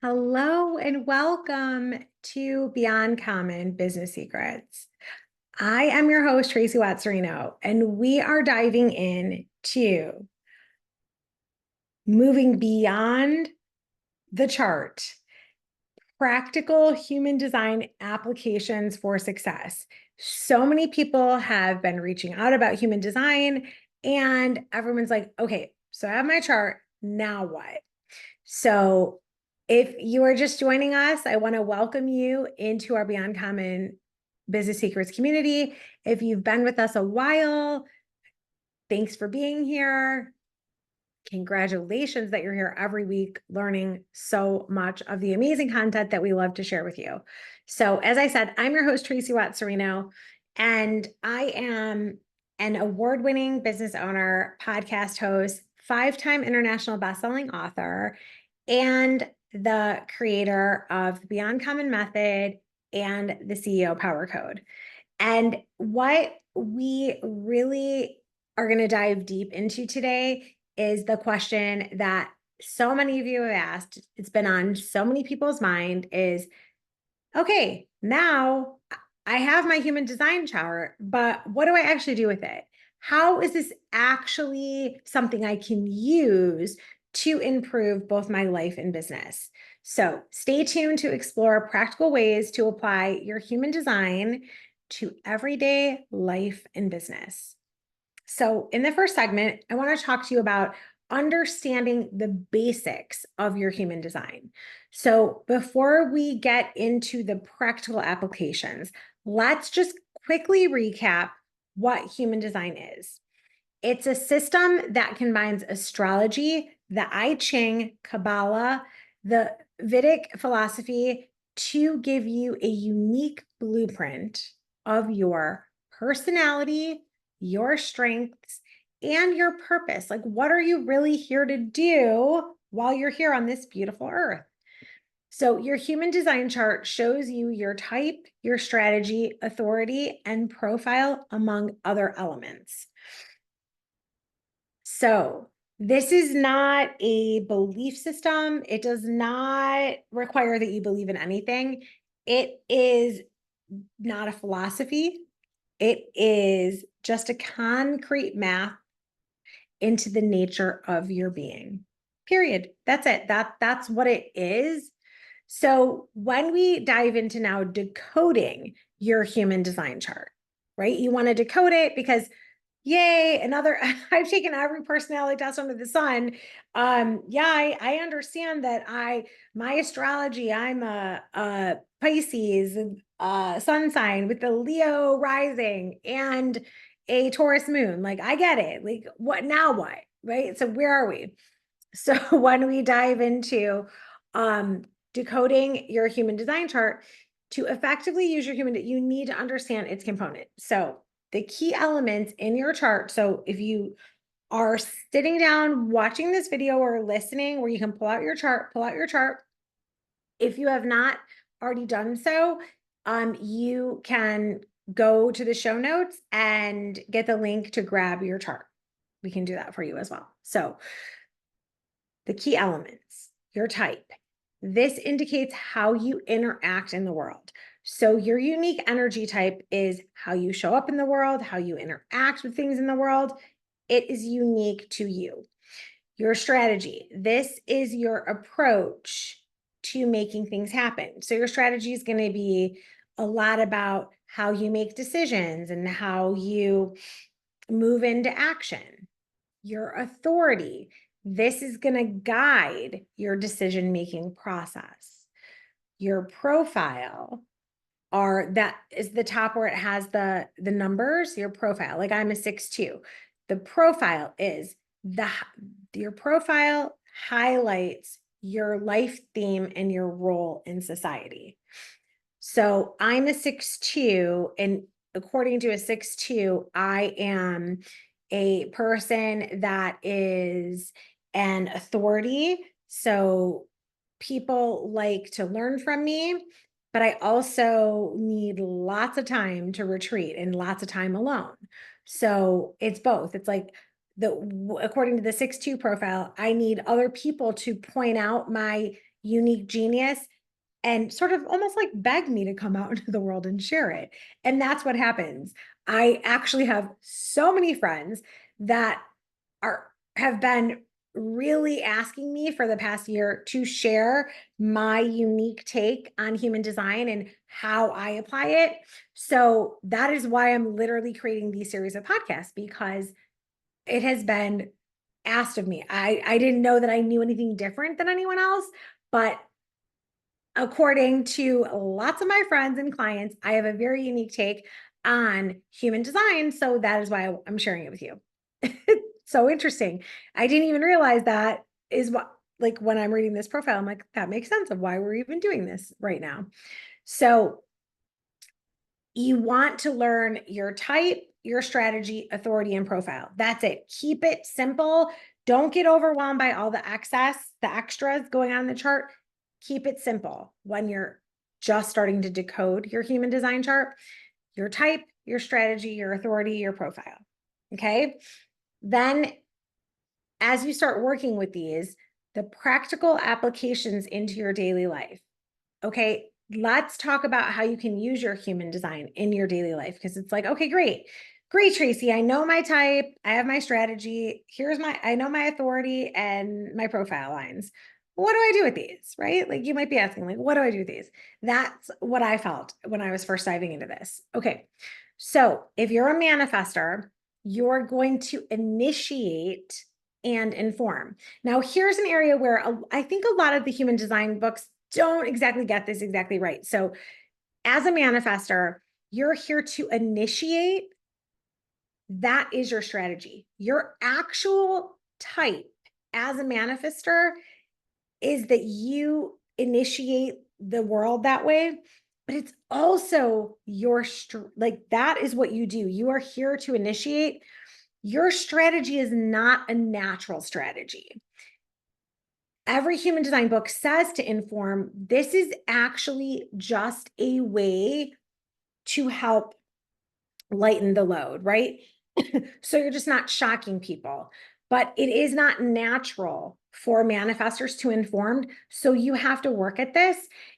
Hello and welcome to Beyond Common Business Secrets. I am your host, Tracy Wats Serino, and we are diving in to moving beyond the chart, practical human design applications for success. So many people have been reaching out about human design, and everyone's like, okay, so I have my chart, now what? So if you are just joining us, I want to welcome you into our Beyond Common Business Secrets community. If you've been with us a while, thanks for being here. Congratulations that you're here every week learning so much of the amazing content that we love to share with you. So as I said, I'm your host, Tracy Wats Serino, and I am an award-winning business owner, podcast host, 5-time international bestselling author, and the creator of the Beyond Common Method and the CEO Power Code. And what we really are going to dive deep into today is the question that so many of you have asked. It's been on so many people's mind is, okay, now I have my human design chart, but what do I actually do with it? How is this actually something I can use to improve both my life and business? So stay tuned to explore practical ways to apply your human design to everyday life and business. So in the first segment, I want to talk to you about understanding the basics of your human design. So before we get into the practical applications, let's just quickly recap what human design is. It's a system that combines astrology, the I Ching, Kabbalah, the Vedic philosophy to give you a unique blueprint of your personality, your strengths, and your purpose. Like, what are you really here to do while you're here on this beautiful earth? So your human design chart shows you your type, your strategy, authority, and profile, among other elements. So this is not a belief system. It does not require that you believe in anything. It is not a philosophy. It is just a concrete map into the nature of your being. Period. That's it. That's what it is. So when we dive into now decoding your human design chart, right? You want to decode it because yay, another, I've taken every personality test under the sun. I understand that my astrology, I'm a Pisces, sun sign with the Leo rising and a Taurus moon. Like, I get it. Like, what now what? Right? So where are we? So when we dive into decoding your human design chart, to effectively use your human, you need to understand its component. So the key elements in your chart. So if you are sitting down watching this video or listening, where you can pull out your chart, pull out your chart. If you have not already done so, you can go to the show notes and get the link to grab your chart. We can do that for you as well. So the key elements, your type. This indicates how you interact in the world. So your unique energy type is how you show up in the world, how you interact with things in the world. It is unique to you. Your strategy. This is your approach to making things happen. So your strategy is going to be a lot about how you make decisions and how you move into action. Your authority. This is going to guide your decision-making process. Your profile, that is the top where it has the numbers, your profile. Like, I'm a 6'2". The profile is your profile highlights your life theme and your role in society. So I'm a 6'2", and according to a 6'2", I am a person that is an authority. So people like to learn from me, but I also need lots of time to retreat and lots of time alone. So it's both. It's like according to the 6'2" profile, I need other people to point out my unique genius and sort of almost like beg me to come out into the world and share it. And that's what happens. I actually have so many friends that have been really asking me for the past year to share my unique take on human design and how I apply it. So that is why I'm literally creating these series of podcasts, because it has been asked of me. I didn't know that I knew anything different than anyone else, but according to lots of my friends and clients, I have a very unique take on human design. So that is why I'm sharing it with you. So interesting. I didn't even realize that is what, like when I'm reading this profile, I'm like, that makes sense of why we're even doing this right now. So you want to learn your type, your strategy, authority, and profile. That's it. Keep it simple. Don't get overwhelmed by all the excess, the extras going on in the chart. Keep it simple when you're just starting to decode your human design chart. Your type, your strategy, your authority, your profile. Okay. Then as you start working with these, the practical applications into your daily life. Okay, let's talk about how you can use your human design in your daily life, because it's like, okay, great. Great, Tracy. I know my type. I have my strategy. I know my authority and my profile lines. What do I do with these? Right? Like you might be asking, like, what do I do with these? That's what I felt when I was first diving into this. Okay. So if you're a manifestor, you're going to initiate and inform. Now, here's an area where I think a lot of the human design books don't exactly get this exactly right. So as a manifestor, you're here to initiate. That is your strategy. Your actual type as a manifestor is that you initiate the world that way, but it's also like that is what you do. You are here to initiate. Your strategy is not a natural strategy. Every human design book says to inform. This is actually just a way to help lighten the load, right? So you're just not shocking people, but it is not natural for manifestors to inform. So you have to work at this,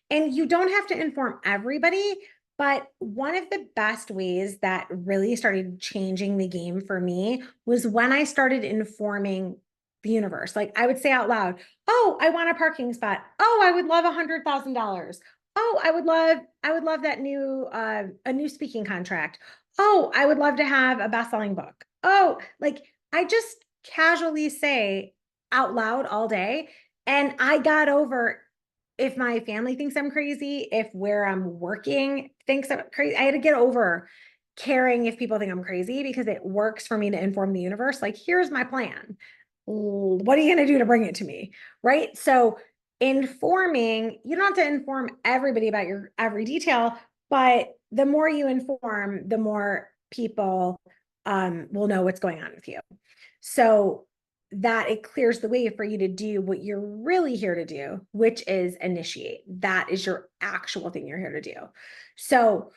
and you don't have to inform everybody. But one of the best ways that really started changing the game for me was when I started informing the universe. Like I would say out loud, oh, I want a parking spot. Oh, I would love $100,000. Oh, I would love that a new speaking contract. Oh, I would love to have a best-selling book. Oh, like I just casually say out loud all day. And I got over, if my family thinks I'm crazy, if where I'm working thinks I'm crazy, I had to get over caring if people think I'm crazy, because it works for me to inform the universe. Like, here's my plan. What are you going to do to bring it to me? Right. So informing, you don't have to inform everybody about your every detail, but the more you inform, the more people will know what's going on with you. So that it clears the way for you to do what you're really here to do, which is initiate. That is your actual thing you're here to do. So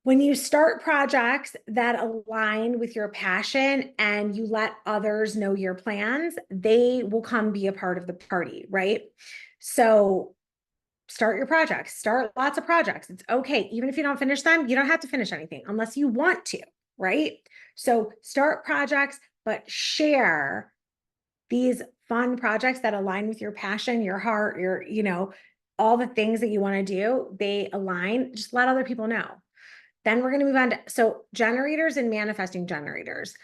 when you start projects that align with your passion and you let others know your plans, they will come be a part of the party, right? So start your projects, start lots of projects. It's okay. Even if you don't finish them, you don't have to finish anything unless you want to, right? So start projects, but share these fun projects that align with your passion, your heart, all the things that you want to do, they align. Just let other people know. Then we're going to move on to, so generators and manifesting generators,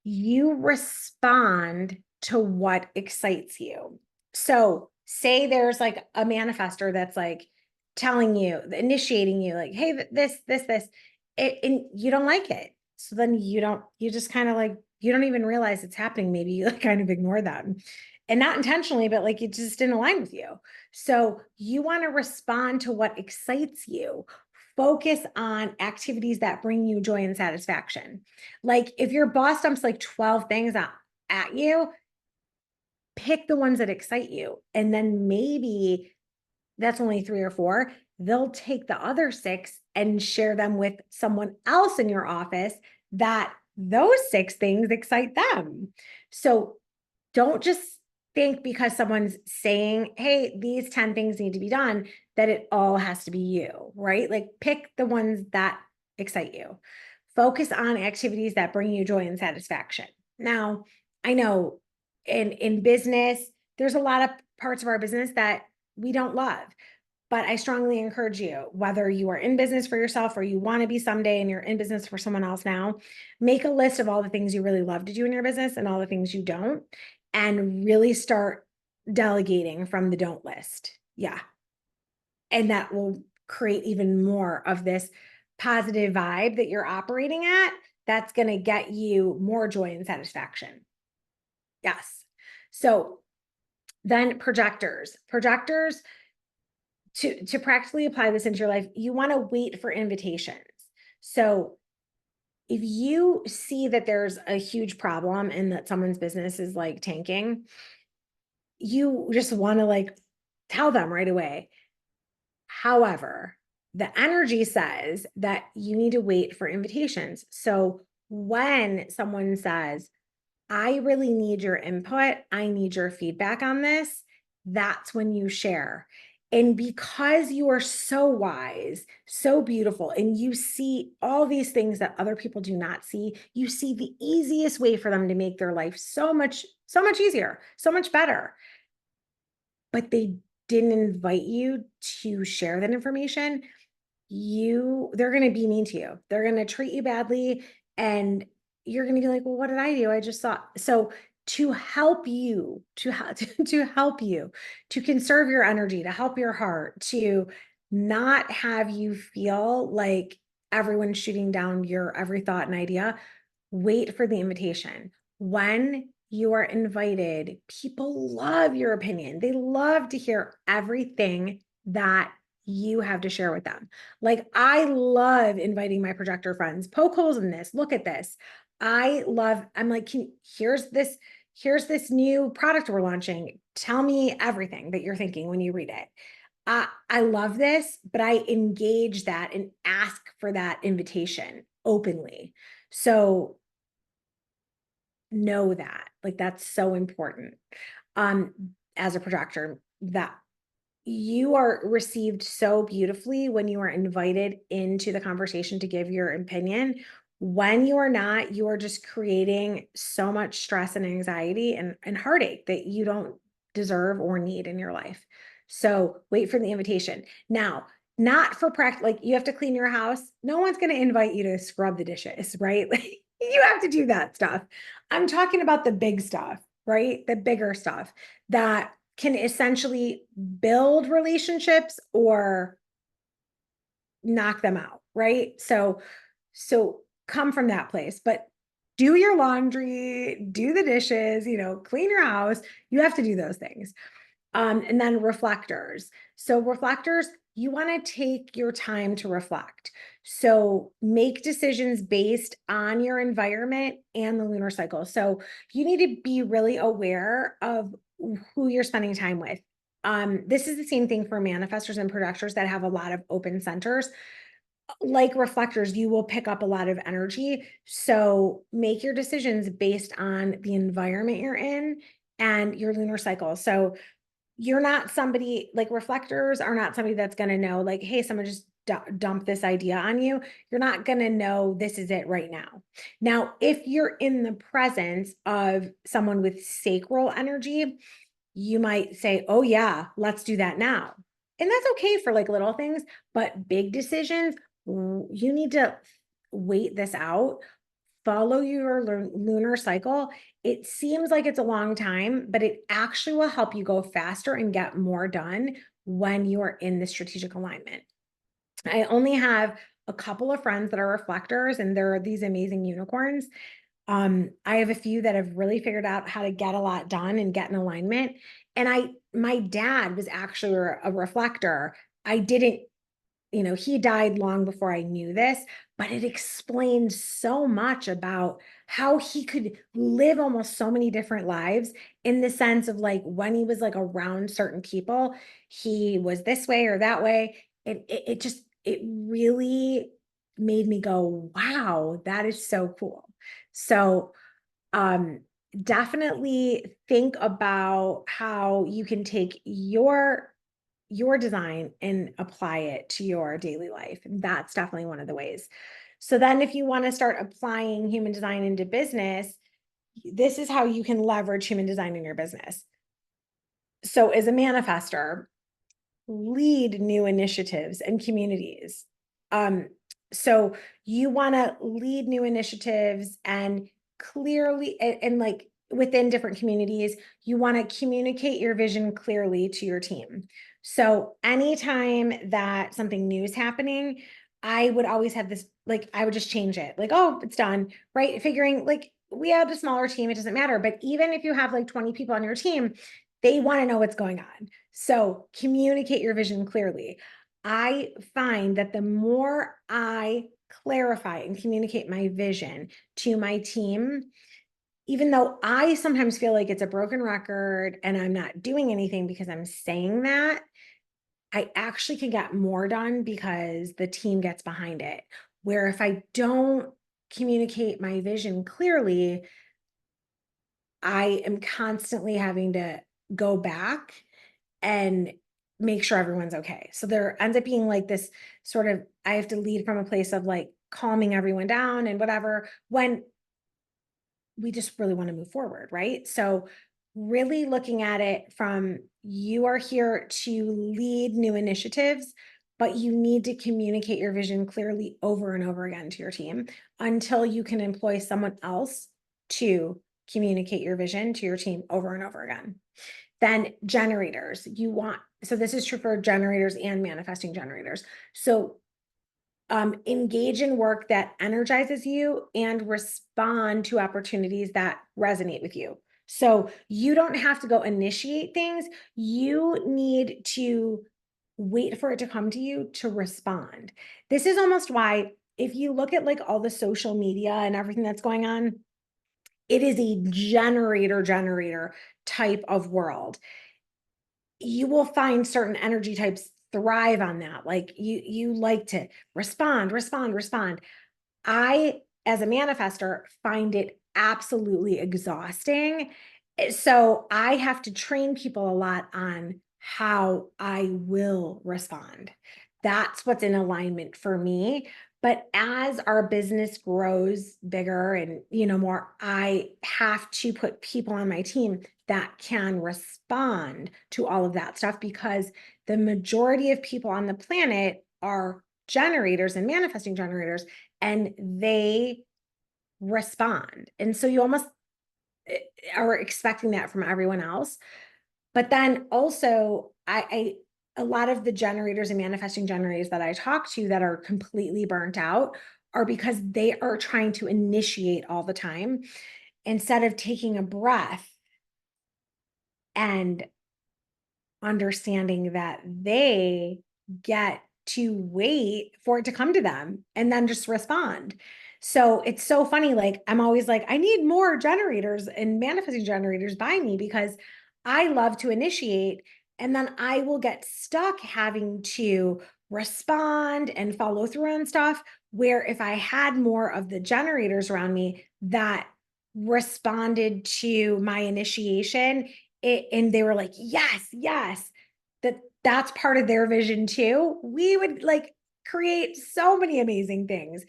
you respond to what excites you. So say there's like a manifestor that's like telling you, initiating you, like, hey, this, and you don't like it. So then you just kind of like, you don't even realize it's happening. Maybe you like kind of ignore them, and not intentionally, but like it just didn't align with you. So you want to respond to what excites you. Focus on activities that bring you joy and satisfaction. Like if your boss dumps like 12 things at you, pick the ones that excite you. And then maybe that's only 3 or 4. They'll take the other 6 and share them with someone else in your office that those 6 things excite them. So don't just think because someone's saying, hey, these 10 things need to be done, that it all has to be you, right? Like pick the ones that excite you. Focus on activities that bring you joy and satisfaction. Now, I know in business, there's a lot of parts of our business that we don't love. But I strongly encourage you, whether you are in business for yourself or you want to be someday and you're in business for someone else now, make a list of all the things you really love to do in your business and all the things you don't, and really start delegating from the don't list. Yeah. And that will create even more of this positive vibe that you're operating at. That's going to get you more joy and satisfaction. Yes. So then projectors. Projectors, to practically apply this into your life, you want to wait for invitations. So if you see that there's a huge problem and that someone's business is like tanking, you just want to like tell them right away. However, the energy says that you need to wait for invitations. So when someone says, I really need your input, I need your feedback on this, that's when you share. And because you are so wise, so beautiful, and you see all these things that other people do not see, you see the easiest way for them to make their life so much easier, so much better. But they didn't invite you to share that information. They're going to be mean to you. They're going to treat you badly. And you're going to be like, well, what did I do? I just saw. So to help you, to help you, to conserve your energy, to help your heart, to not have you feel like everyone's shooting down your every thought and idea, wait for the invitation. When you are invited, people love your opinion. They love to hear everything that you have to share with them. Like I love inviting my projector friends, poke holes in this, look at this. I'm like, here's this new product we're launching. Tell me everything that you're thinking when you read it. I love this, but I engage that and ask for that invitation openly. So know that, like, that's so important. As a projector, that you are received so beautifully when you are invited into the conversation to give your opinion. When you are not, you are just creating so much stress and anxiety and heartache that you don't deserve or need in your life. So wait for the invitation. Now, not for practice, like you have to clean your house. No one's going to invite you to scrub the dishes, right? Like you have to do that stuff. I'm talking about the big stuff, right? The bigger stuff that can essentially build relationships or knock them out, right? So come from that place, but do your laundry, do the dishes, clean your house. You have to do those things. And then reflectors. So reflectors, you want to take your time to reflect. So make decisions based on your environment and the lunar cycle. So you need to be really aware of who you're spending time with. This is the same thing for manifestors and projectors that have a lot of open centers. Like reflectors, you will pick up a lot of energy. So make your decisions based on the environment you're in and your lunar cycle. So you're not somebody, like reflectors are not somebody that's going to know like, hey, someone just dump this idea on you. You're not going to know this is it right now. Now, if you're in the presence of someone with sacral energy, you might say, oh yeah, let's do that now. And that's okay for like little things, but big decisions, you need to wait this out, follow your lunar cycle. It seems like it's a long time, but it actually will help you go faster and get more done when you are in the strategic alignment. I only have a couple of friends that are reflectors, and they're these amazing unicorns. I have a few that have really figured out how to get a lot done and get in alignment. And my dad was actually a reflector. I didn't, he died long before I knew this, but it explained so much about how he could live almost so many different lives, in the sense of like when he was like around certain people, he was this way or that way. And it really made me go, wow, that is so cool. So definitely think about how you can take your design and apply it to your daily life. That's definitely one of the ways. So then if you want to start applying human design into business, this is how you can leverage human design in your business. So as a manifestor, lead new initiatives and communities. So you want to lead new initiatives and clearly, and like within different communities, you want to communicate your vision clearly to your team. So anytime that something new is happening, I would always have this, like, I would just change it, like, oh, it's done, right? Figuring like we have a smaller team, it doesn't matter. But even if you have like 20 people on your team, they want to know what's going on. So communicate your vision clearly. I find that the more I clarify and communicate my vision to my team, even though I sometimes feel like it's a broken record and I'm not doing anything because I'm saying that, I actually can get more done because the team gets behind it. Where if I don't communicate my vision clearly, I am constantly having to go back and make sure everyone's okay. So there ends up being like this sort of, I have to lead from a place of like calming everyone down and whatever, when we just really want to move forward, right? So really looking at it from, you are here to lead new initiatives, but you need to communicate your vision clearly over and over again to your team until you can employ someone else to communicate your vision to your team over and over again. Then generators, so this is true for generators and manifesting generators. So engage in work that energizes you and respond to opportunities that resonate with you. So you don't have to go initiate things. You need to wait for it to come to you to respond. This is almost why, if you look at like all the social media and everything that's going on, it is a generator type of world. You will find certain energy types thrive on that. Like you like to respond. I, as a manifestor, find it absolutely exhausting. So I have to train people a lot on how I will respond. That's what's in alignment for me. But as our business grows bigger and, more, I have to put people on my team that can respond to all of that stuff, because the majority of people on the planet are generators and manifesting generators, and they respond. And so you almost are expecting that from everyone else. But then also, I a lot of the generators and manifesting generators that I talk to that are completely burnt out are because they are trying to initiate all the time instead of taking a breath and understanding that they get to wait for it to come to them and then just respond. So it's so funny. Like, I'm always like, I need more generators and manifesting generators by me, because I love to initiate, and then I will get stuck having to respond and follow through on stuff. Where if I had more of the generators around me that responded to my initiation, and they were like, yes, that's part of their vision too, we would like create so many amazing things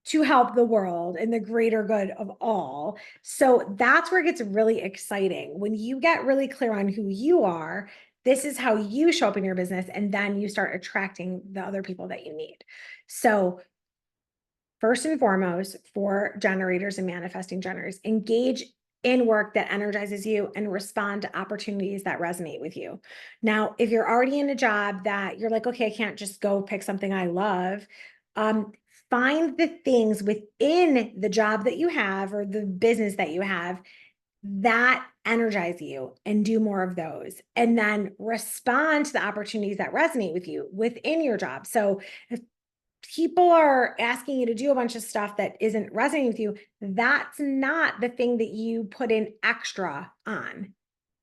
to help the world and the greater good of all. So that's where it gets really exciting. When you get really clear on who you are, this is how you show up in your business, and then you start attracting the other people that you need. So first and foremost, for generators and manifesting generators, engage in work that energizes you and respond to opportunities that resonate with you. Now, if you're already in a job that you're like, okay, I can't just go pick something I love, find the things within the job that you have or the business that you have that energize you, and do more of those. And then respond to the opportunities that resonate with you within your job. So if people are asking you to do a bunch of stuff that isn't resonating with you, that's not the thing that you put in extra on,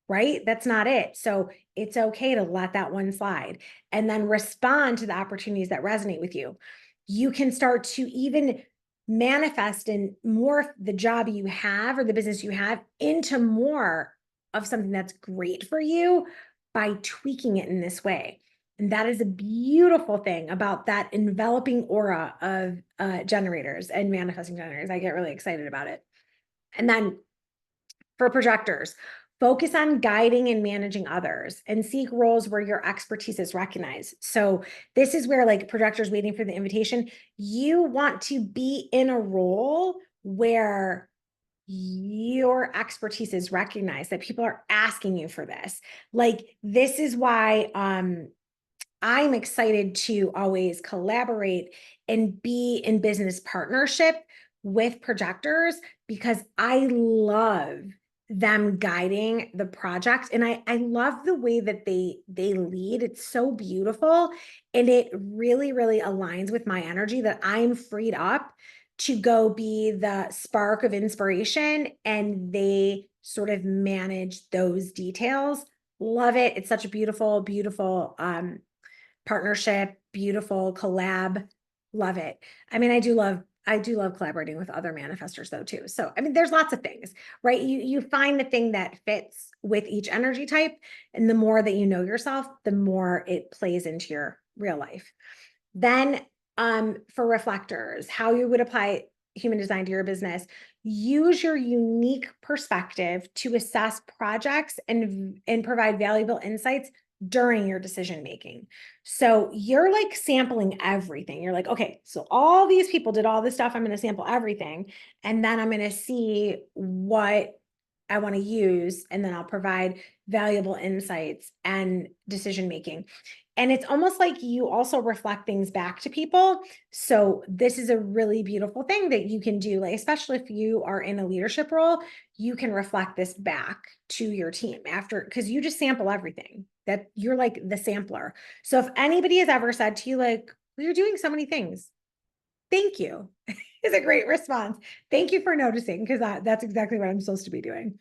right? That's not it. So it's okay to let that one slide and then respond to the opportunities that resonate with you. You can start to even manifest and morph the job you have or the business you have into more of something that's great for you by tweaking it in this way. And that is a beautiful thing about that enveloping aura of generators and manifesting generators. I get really excited about it. And then for projectors, focus on guiding and managing others and seek roles where your expertise is recognized. So this is where, like, projectors waiting for the invitation, you want to be in a role where your expertise is recognized, that people are asking you for this. Like, this is why I'm excited to always collaborate and be in business partnership with projectors, because I love them guiding the project. And I love the way that they lead. It's so beautiful. And it really, really aligns with my energy that I'm freed up to go be the spark of inspiration, and they sort of manage those details. Love it. It's such a beautiful, beautiful partnership, beautiful collab. Love it. I mean, I do love collaborating with other manifestors though too. So, I mean, there's lots of things, right? You find the thing that fits with each energy type, and the more that you know yourself, the more it plays into your real life. Then, for reflectors, how you would apply human design to your business, use your unique perspective to assess projects and provide valuable insights during your decision making. So you're like sampling everything. You're like, okay, so all these people did all this stuff. I'm going to sample everything, and then I'm going to see what I want to use, and then I'll provide valuable insights and decision making. And it's almost like you also reflect things back to people. So this is a really beautiful thing that you can do, like, especially if you are in a leadership role, you can reflect this back to your team after, because you just sample everything, that you're like the sampler. So if anybody has ever said to you, like, well, you're doing so many things, thank you, is a great response. Thank you for noticing, because that's exactly what I'm supposed to be doing.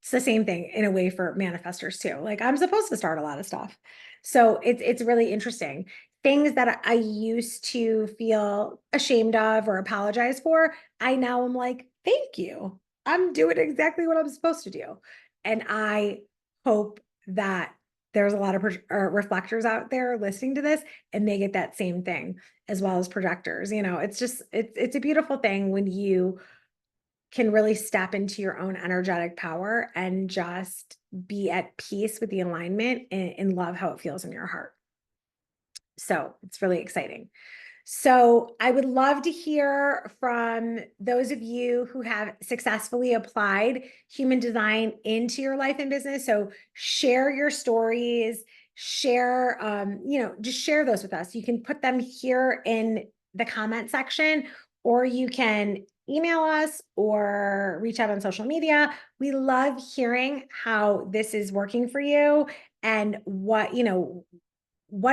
It's the same thing in a way for manifestors too. Like, I'm supposed to start a lot of stuff. So it's really interesting. Things that I used to feel ashamed of or apologize for, I now am like, thank you. I'm doing exactly what I'm supposed to do. And I hope that there's a lot of reflectors out there listening to this, and they get that same thing, as well as projectors. You know, it's just, it's a beautiful thing when you can really step into your own energetic power and just be at peace with the alignment, and love how it feels in your heart. So it's really exciting. So I would love to hear from those of you who have successfully applied human design into your life and business. So share your stories, share, just share those with us. You can put them here in the comment section, or you can email us or reach out on social media. We love hearing how this is working for you, and what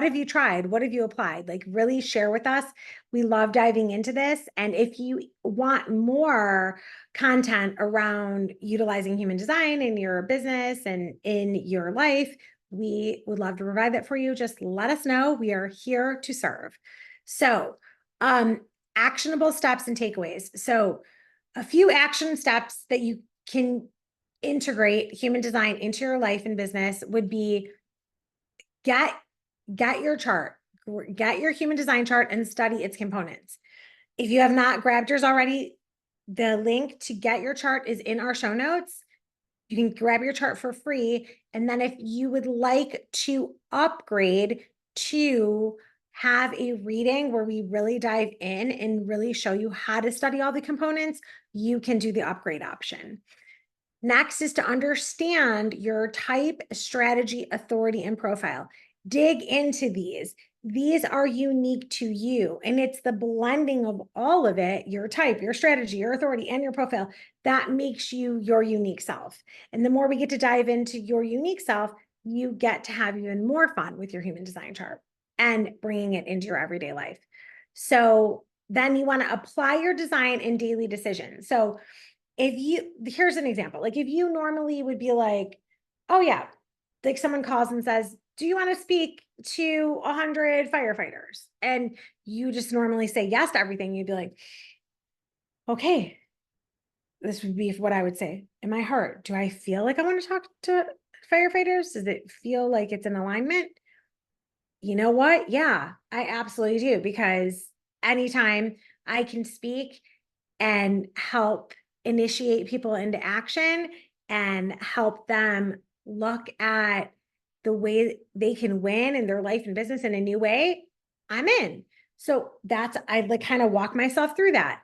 have you tried? What have you applied? Like, really share with us. We love diving into this. And if you want more content around utilizing human design in your business and in your life, we would love to provide that for you. Just let us know. We are here to serve. So, actionable steps and takeaways. So, a few action steps that you can integrate human design into your life and business would be: get your chart, get your human design chart, and study its components. If you have not grabbed yours already, the link to get your chart is in our show notes. You can grab your chart for free. And then if you would like to upgrade to have a reading where we really dive in and really show you how to study all the components, you can do the upgrade option. Next is to understand your type, strategy, authority, and profile. Dig into these. These are unique to you, and it's the blending of all of it, your type, your strategy, your authority, and your profile, that makes you your unique self. And the more we get to dive into your unique self, you get to have even more fun with your human design chart and bringing it into your everyday life. So then you want to apply your design in daily decisions. So here's an example. Like, if you normally would be like, oh yeah, like someone calls and says, do you want to speak to 100 firefighters? And you just normally say yes to everything. You'd be like, okay, this would be what I would say in my heart. Do I feel like I want to talk to firefighters? Does it feel like it's in alignment? You know what? Yeah, I absolutely do, because anytime I can speak and help initiate people into action and help them look at the way they can win in their life and business in a new way, I'm in. So I like kind of walk myself through that.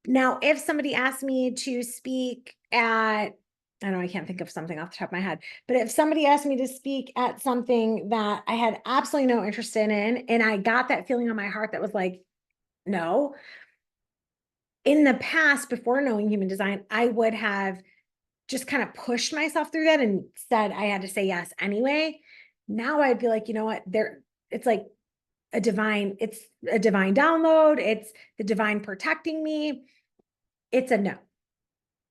Now, if somebody asked me to speak at, I know I can't think of something off the top of my head, but if somebody asked me to speak at something that I had absolutely no interest in, and I got that feeling on my heart that was like, no, in the past, before knowing human design, I would have just kind of pushed myself through that and said I had to say yes anyway. Now I'd be like, you know what, it's like it's a divine download. It's the divine protecting me. It's a no.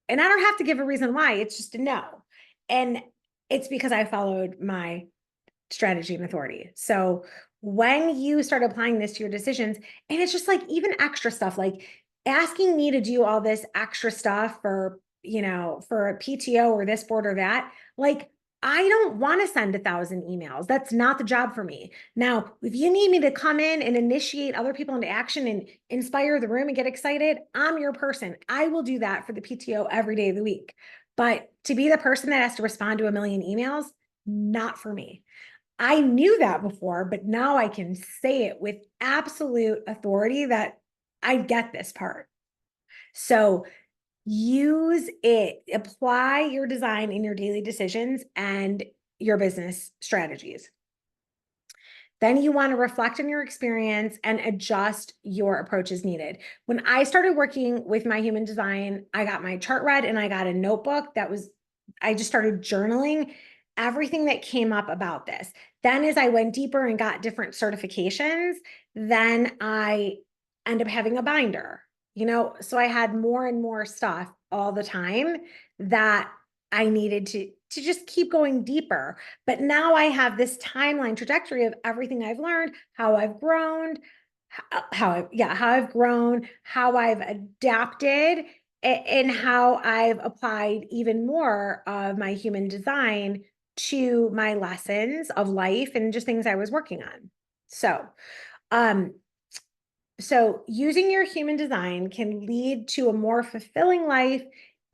And I don't have to give a reason why, it's just a no. And it's because I followed my strategy and authority. So when you start applying this to your decisions, and it's just like even extra stuff, like asking me to do all this extra stuff for, for a PTO or this board or that, like, I don't want to send 1,000 emails. That's not the job for me. Now, if you need me to come in and initiate other people into action and inspire the room and get excited, I'm your person. I will do that for the PTO every day of the week. But to be the person that has to respond to a million emails, not for me. I knew that before, but now I can say it with absolute authority that I get this part. So use it, apply your design in your daily decisions and your business strategies. Then you want to reflect on your experience and adjust your approach as needed. When I started working with my human design, I got my chart read and I got a notebook I just started journaling everything that came up about this. Then as I went deeper and got different certifications, then I end up having a binder, so I had more and more stuff all the time that I needed to just keep going deeper. But now I have this timeline trajectory of everything I've learned, how I've grown, how I've grown, how I've adapted, and how I've applied even more of my human design to my lessons of life and just things I was working on. Um, so using your human design can lead to a more fulfilling life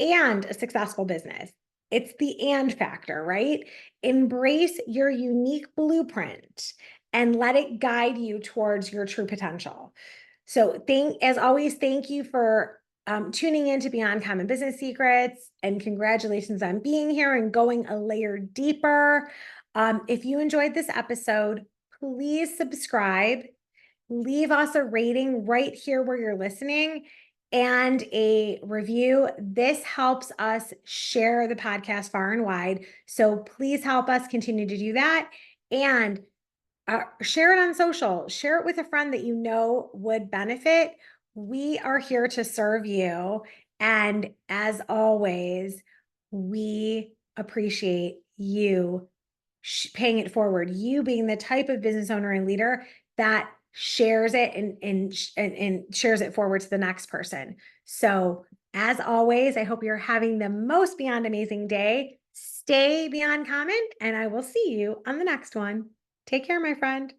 and a successful business. It's the and factor, right? Embrace your unique blueprint and let it guide you towards your true potential. So as always, thank you for tuning in to Beyond Common Business Secrets, and congratulations on being here and going a layer deeper. If you enjoyed this episode, please subscribe. Leave us a rating right here where you're listening and a review. This helps us share the podcast far and wide. So please help us continue to do that. And share it on social. Share it with a friend that you know would benefit. We are here to serve you. And as always, we appreciate you paying it forward, you being the type of business owner and leader that shares it and shares it forward to the next person. So as always, I hope you're having the most beyond amazing day. Stay beyond common, and I will see you on the next one. Take care, my friend.